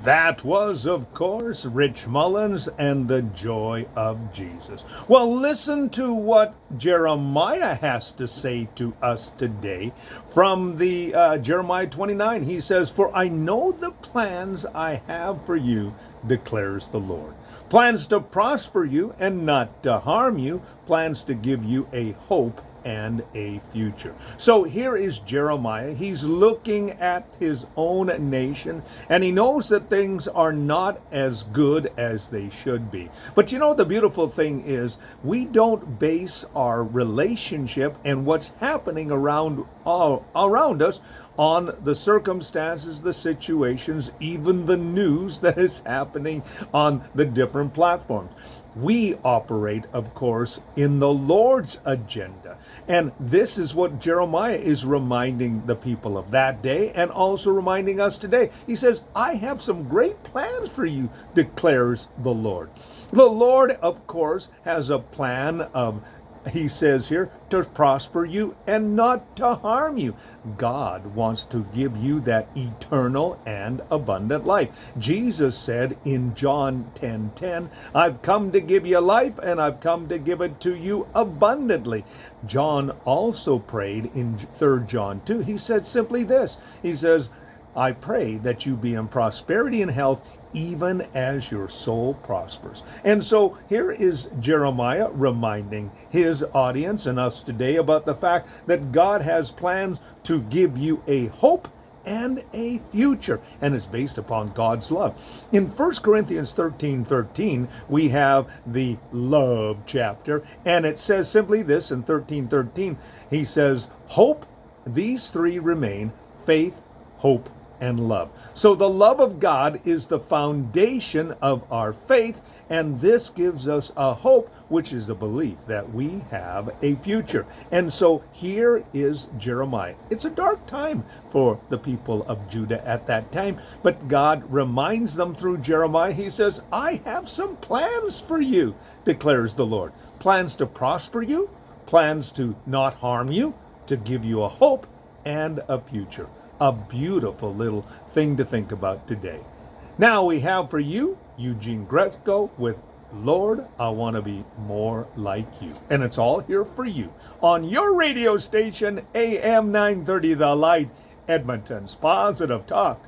That was, of course, Rich Mullins and the Joy of Jesus. Well, listen to what Jeremiah has to say to us today from the Jeremiah 29. He says, "For I know the plans I have for you, declares the Lord. Plans to prosper you and not to harm you, plans to give you a hope and a future." So here is Jeremiah. He's looking at his own nation, and he knows that things are not as good as they should be. But you know, the beautiful thing is, we don't base our relationship and what's happening around us on the circumstances, the situations, even the news that is happening on the different platforms. We operate, of course, in the Lord's agenda. And this is what Jeremiah is reminding the people of that day and also reminding us today. He says, "I have some great plans for you," declares the Lord. The Lord, of course, has a plan of, he says here, to prosper you and not to harm you. God wants to give you that eternal and abundant life. Jesus said in John 10:10, "I've come to give you life, and I've come to give it to you abundantly." John also prayed in 3 John 2. He said simply this. He says, "I pray that you be in prosperity and health, even as your soul prospers." And so here is Jeremiah reminding his audience and us today about the fact that God has plans to give you a hope and a future, and it's based upon God's love. In 1 Corinthians 13:13, we have the love chapter, and it says simply this in 13:13. He says, "Hope, these three remain: faith, hope, and love." So the love of God is the foundation of our faith, and this gives us a hope, which is the belief that we have a future. And so here is Jeremiah. It's a dark time for the people of Judah at that time, but God reminds them through Jeremiah. He says, "I have some plans for you," declares the Lord. Plans to prosper you, plans to not harm you, to give you a hope and a future. A beautiful little thing to think about today. Now we have for you Eugene Gretzko with "Lord, I Want to Be More Like You." And it's all here for you on your radio station, AM 930 The Light, Edmonton's Positive Talk.